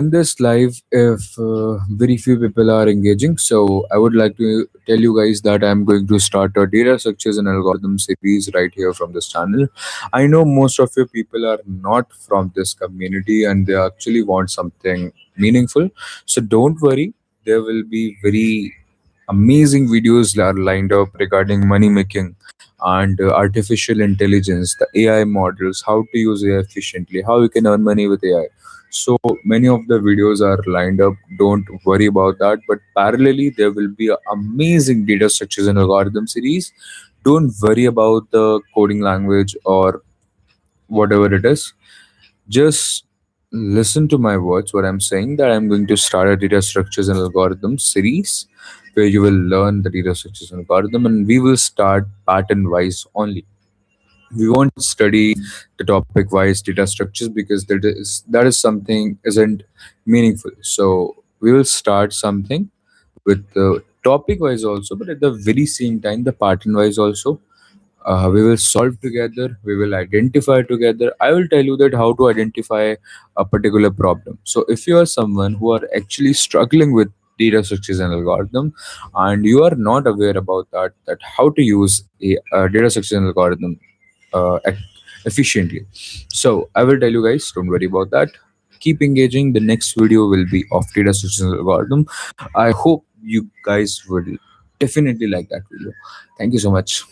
in this live if very few people are engaging. So I would like to tell you guys that I'm going to start a data structures and algorithm series right here from this channel. I know most of you people are not from this community and they actually want something meaningful. So don't worry, there will be very amazing videos are lined up regarding money making and artificial intelligence, the AI models, how to use AI efficiently, how you can earn money with AI. So many of the videos are lined up. Don't worry about that. But parallelly, there will be an amazing data structures and algorithm series. Don't worry about the coding language or whatever it is. Just listen to my words, what I'm saying, that I'm going to start a data structures and algorithms series where you will learn the data structures and algorithm, and we will start pattern wise only. We won't study the topic wise data structures because that is something isn't meaningful. So we will start something with the topic wise also, but at the very same time the pattern wise also. We will solve together, we will identify together. I will tell you that how to identify a particular problem. So if you are someone who are actually struggling with data structures and algorithm and you are not aware about that how to use a data structure and algorithm efficiently, so I will tell you guys, don't worry about that. Keep engaging. The next video will be of data structures and algorithm. I hope you guys will definitely like that video. Thank you so much.